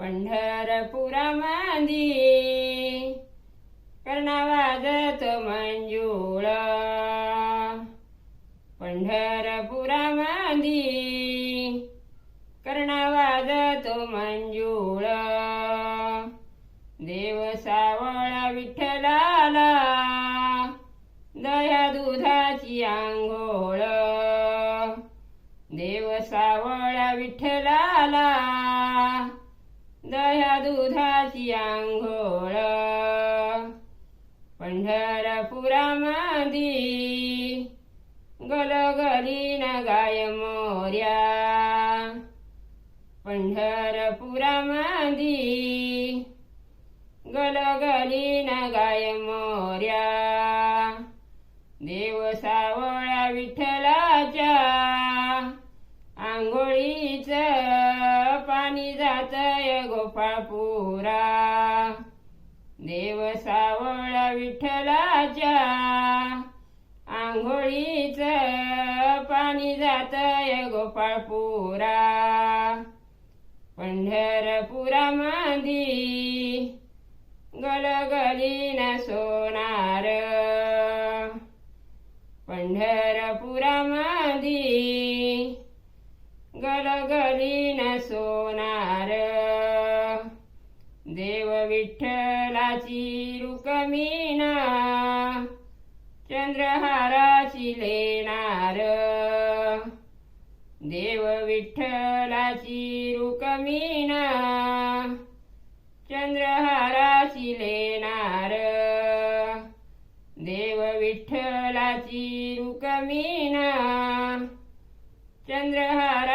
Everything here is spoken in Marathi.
पंढरपुरामंदी कर्णा वाजतो मंजूळ, पंढरपुरामंदी कर्णा वाजतो मंजूळ, देव सावळा विठ्ठलाला दह्या दुधाची आंघोळ, देव सावळा विठ्ठलाला दह्या दुधाची आंघोळ, पंढरपुरामंदी गलगलीन गाय मोर्या, पंढरपुरामंदी गलगलीन गाय मोर्या, देव सावळा विठ्ठलाच्या आंघोळीचं पाणी जातय गोपाळपुरा, देव सावळा विठ्ठलाच्या आंघोळीचं पाणी जातय गोपाळपुरा, पंढरपुरामंदी गलगलीन सोनार, पंढरपुरामंदी गलगलीन सोनार, देव विठ्ठलाची रुक्मिण चंद्रहाराची लेणार, देव विठ्ठलाची रुक्मिण चंद्रहाराची लेणार, देव विठ्ठलाची रुक्मिण चंद्रहारा